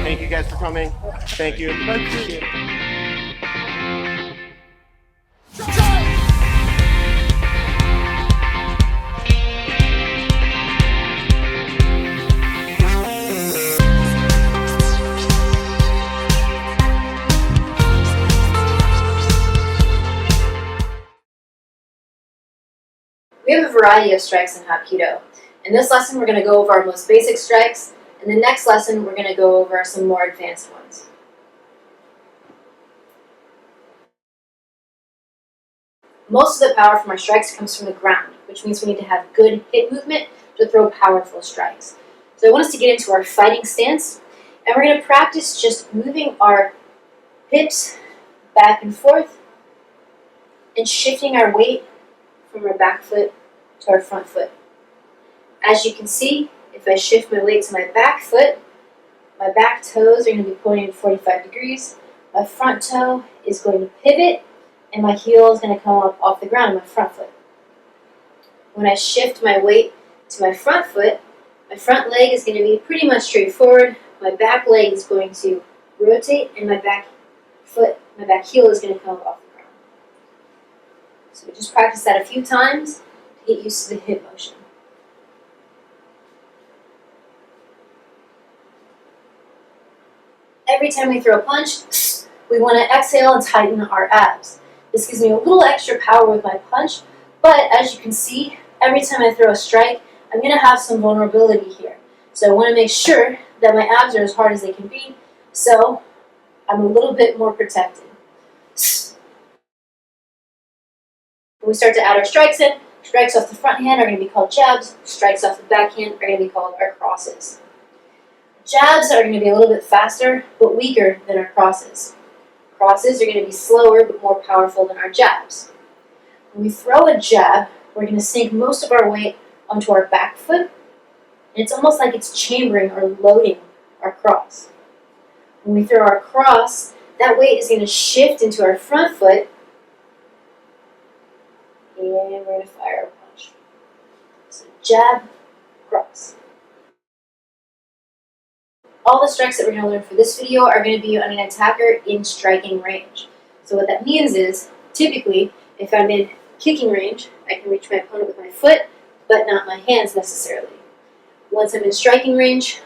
Thank you guys for coming. Thank you. Appreciate it. We have a variety of strikes in Hapkido. In this lesson, we're going to go over our most basic strikes. In the next lesson, we're going to go over some more advanced ones. Most of the power from our strikes comes from the ground, which means we need to have good hip movement to throw powerful strikes. So I want us to get into our fighting stance, and we're going to practice just moving our hips back and forth and shifting our weight from our back foot to our front foot. As you can see, if I shift my weight to my back foot, my back toes are going to be pointing 45 degrees, my front toe is going to pivot, and my heel is going to come up off the ground, my front foot. When I shift my weight to my front foot, my front leg is going to be pretty much straightforward, my back leg is going to rotate, and my back heel is going to come up off the ground. So we just practice that a few times to get used to the hip motion. Every time we throw a punch, we want to exhale and tighten our abs. This gives me a little extra power with my punch, but as you can see, every time I throw a strike, I'm going to have some vulnerability here. So I want to make sure that my abs are as hard as they can be, so I'm a little bit more protected. When we start to add our strikes in, strikes off the front hand are going to be called jabs, strikes off the back hand are going to be called our crosses. Jabs are going to be a little bit faster, but weaker than our crosses. Crosses are going to be slower, but more powerful than our jabs. When we throw a jab, we're going to sink most of our weight onto our back foot, and it's almost like it's chambering or loading our cross. When we throw our cross, that weight is going to shift into our front foot, and we're going to fire a punch. So jab, cross. All the strikes that we're going to learn for this video are going to be on an attacker in striking range. So what that means is, typically, if I'm in kicking range, I can reach my opponent with my foot, but not my hands necessarily. Once I'm in striking range,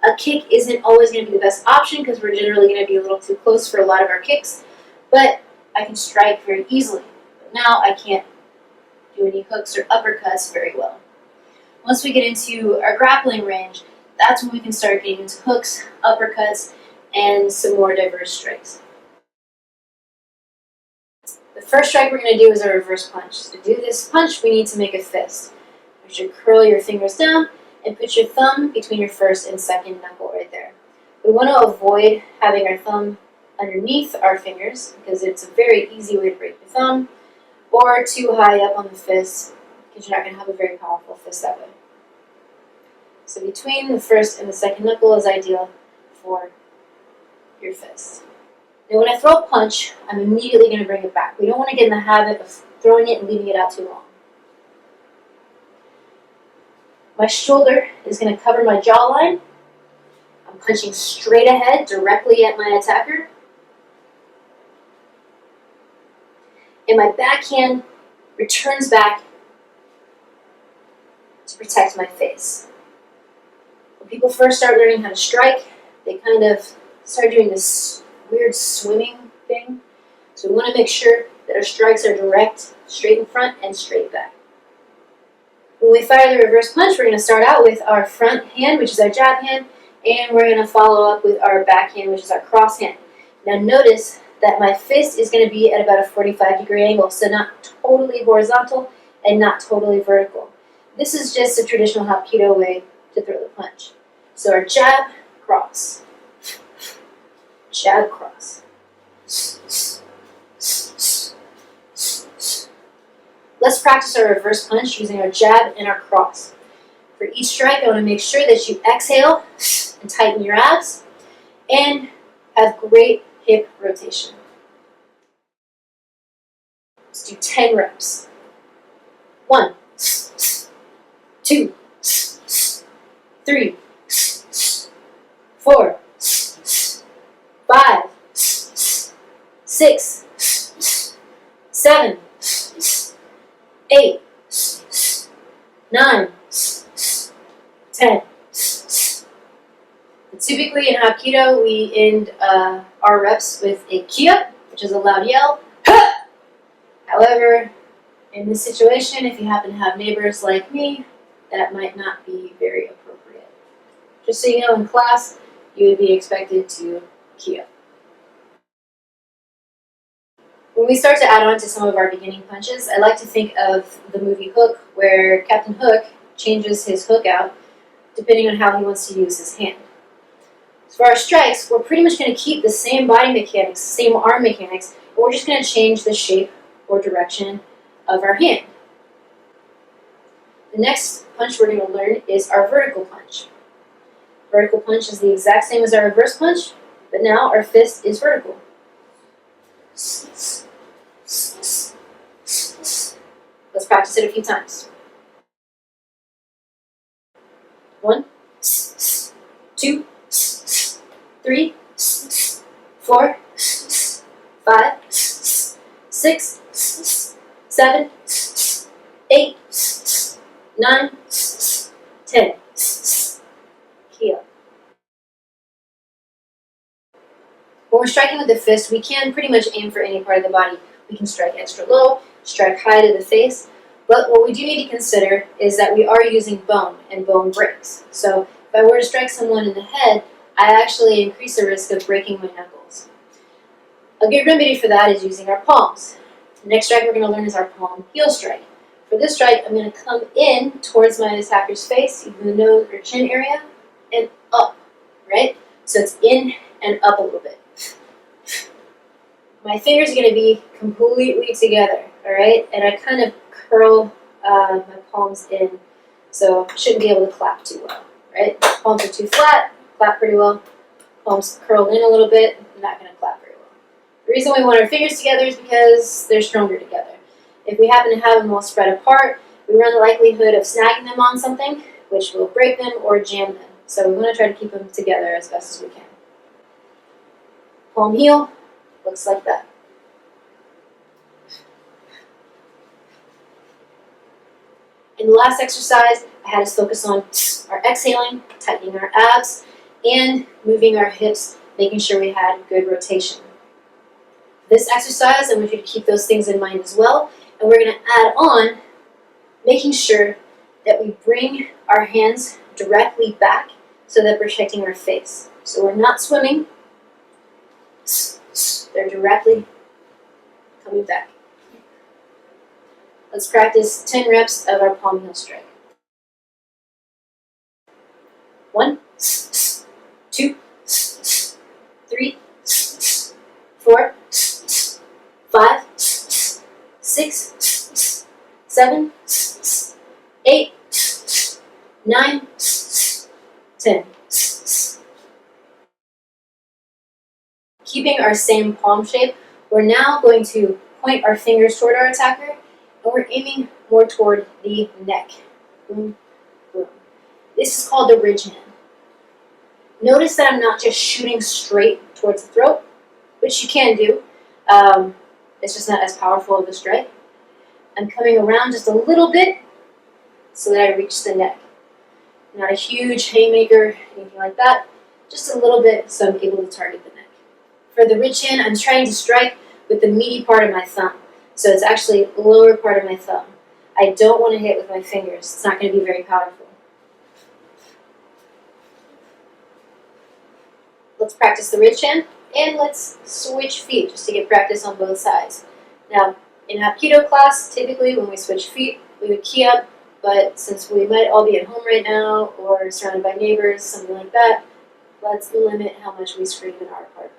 a kick isn't always going to be the best option because we're generally going to be a little too close for a lot of our kicks, but I can strike very easily. But now I can't do any hooks or uppercuts very well. Once we get into our grappling range, that's when we can start getting into hooks, uppercuts, and some more diverse strikes. The first strike we're going to do is a reverse punch. To do this punch, we need to make a fist. You should curl your fingers down and put your thumb between your first and second knuckle right there. We want to avoid having our thumb underneath our fingers because it's a very easy way to break your thumb, or too high up on the fist because you're not going to have a very powerful fist that way. So between the first and the second knuckle is ideal for your fist. Now when I throw a punch, I'm immediately going to bring it back. We don't want to get in the habit of throwing it and leaving it out too long. My shoulder is going to cover my jawline. I'm punching straight ahead, directly at my attacker. And my backhand returns back to protect my face. When people first start learning how to strike, they kind of start doing this weird swimming thing. So we want to make sure that our strikes are direct, straight in front, and straight back. When we fire the reverse punch, we're going to start out with our front hand, which is our jab hand, and we're going to follow up with our back hand, which is our cross hand. Now notice that my fist is going to be at about a 45-degree angle, so not totally horizontal and not totally vertical. This is just a traditional Hapkido way to throw the punch. So our jab, cross. Jab, cross. Let's practice our reverse punch using our jab and our cross. For each strike, I want to make sure that you exhale and tighten your abs and have great hip rotation. Let's do 10 reps. 1, 2, 3, 4, 5, 6, 7, 8, 9, 10. Typically in Hapkido, we end our reps with a kia, which is a loud yell. However, in this situation, if you happen to have neighbors like me, that might not be very appropriate. Just so you know, in class, you would be expected to kia. When we start to add on to some of our beginning punches, I like to think of the movie Hook, where Captain Hook changes his hook out depending on how he wants to use his hand. So for our strikes, we're pretty much going to keep the same body mechanics, same arm mechanics, but we're just going to change the shape or direction of our hand. The next punch we're going to learn is our vertical punch. Vertical punch is the exact same as our reverse punch, but now our fist is vertical. Let's practice it a few times. 1, 2, 3, 4, 5, 6, 7, 8, 9, 10. Kia. When we're striking with the fist, we can pretty much aim for any part of the body. We can strike extra low, strike high to the face, but what we do need to consider is that we are using bone, and bone breaks. So if I were to strike someone in the head, I actually increase the risk of breaking my knuckles. A good remedy for that is using our palms. The next strike we're going to learn is our palm heel strike. For this strike, I'm going to come in towards my attacker's face, either the nose or chin area, and up, right? So it's in and up a little bit. My fingers are going to be completely together, all right? And I kind of curl my palms in, so I shouldn't be able to clap too well, right? Palms are too flat, clap pretty well. Palms curled in a little bit, I'm not going to clap very well. The reason we want our fingers together is because they're stronger together. If we happen to have them all spread apart, we run the likelihood of snagging them on something, which will break them or jam them. So we want to try to keep them together as best as we can. Palm heel looks like that. In the last exercise, I had us focus on our exhaling, tightening our abs, and moving our hips, making sure we had good rotation. This exercise, I want you to keep those things in mind as well, and we're going to add on making sure that we bring our hands directly back so that we're protecting our face. So we're not swimming, they're directly coming back. Let's practice 10 reps of our palm heel strike. 1, 2, 3, 4, 5, 6, 7, 8, 9, 10. Keeping our same palm shape, we're now going to point our fingers toward our attacker, and we're aiming more toward the neck. Boom, boom. This is called the ridge hand. Notice that I'm not just shooting straight towards the throat, which you can do. It's just not as powerful of a strike. I'm coming around just a little bit so that I reach the neck. Not a huge haymaker, anything like that. Just a little bit so I'm able to target the neck. For the ridge hand, I'm trying to strike with the meaty part of my thumb. So it's actually the lower part of my thumb. I don't want to hit with my fingers. It's not going to be very powerful. Let's practice the ridge hand, and let's switch feet just to get practice on both sides. Now, in Hapkido class, typically when we switch feet, we would key up, but since we might all be at home right now or surrounded by neighbors, something like that, let's limit how much we scream in our apartment.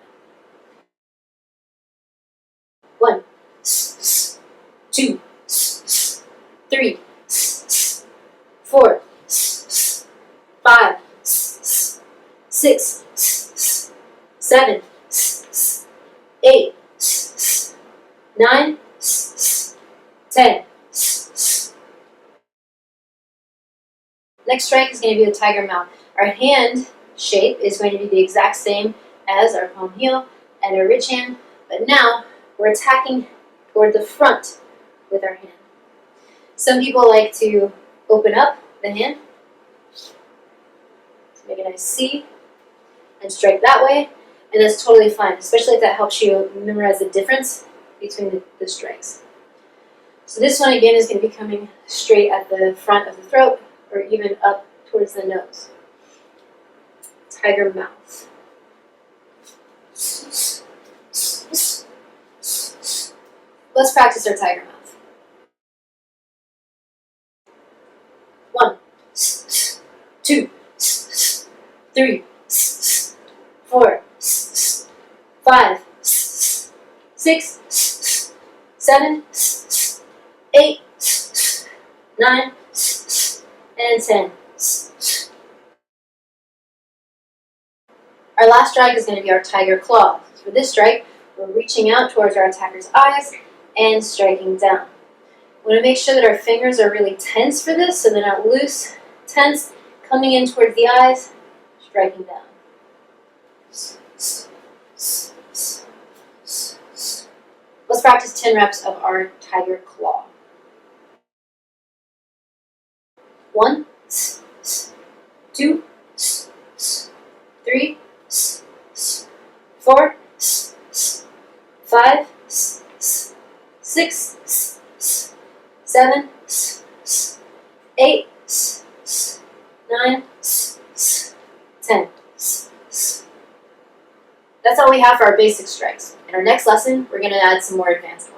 1, 2, 3, 4, 5, 6, 7, 8, 9, 10. Next strike is going to be the tiger mount. Our hand shape is going to be the exact same as our palm heel and our rich hand, but now we're attacking toward the front with our hand. Some people like to open up the hand, so make a nice C, and strike that way, and that's totally fine, especially if that helps you memorize the difference between the strikes. So this one again is going to be coming straight at the front of the throat, or even up towards the nose. Tiger mouth. Let's practice our tiger mouth. 1, 2, 3, 4, 5, 6, 7, 8, 9, and 10. Our last strike is going to be our tiger claw. For this strike, we're reaching out towards our attacker's eyes and striking down. We want to make sure that our fingers are really tense for this, so they're not loose, tense, coming in towards the eyes, striking down. Let's practice 10 reps of our tiger claw. 1, 2, 3, 4, 5, 6, 7, 8, 9, 10. That's all we have for our basic strikes. In our next lesson, we're going to add some more advanced ones.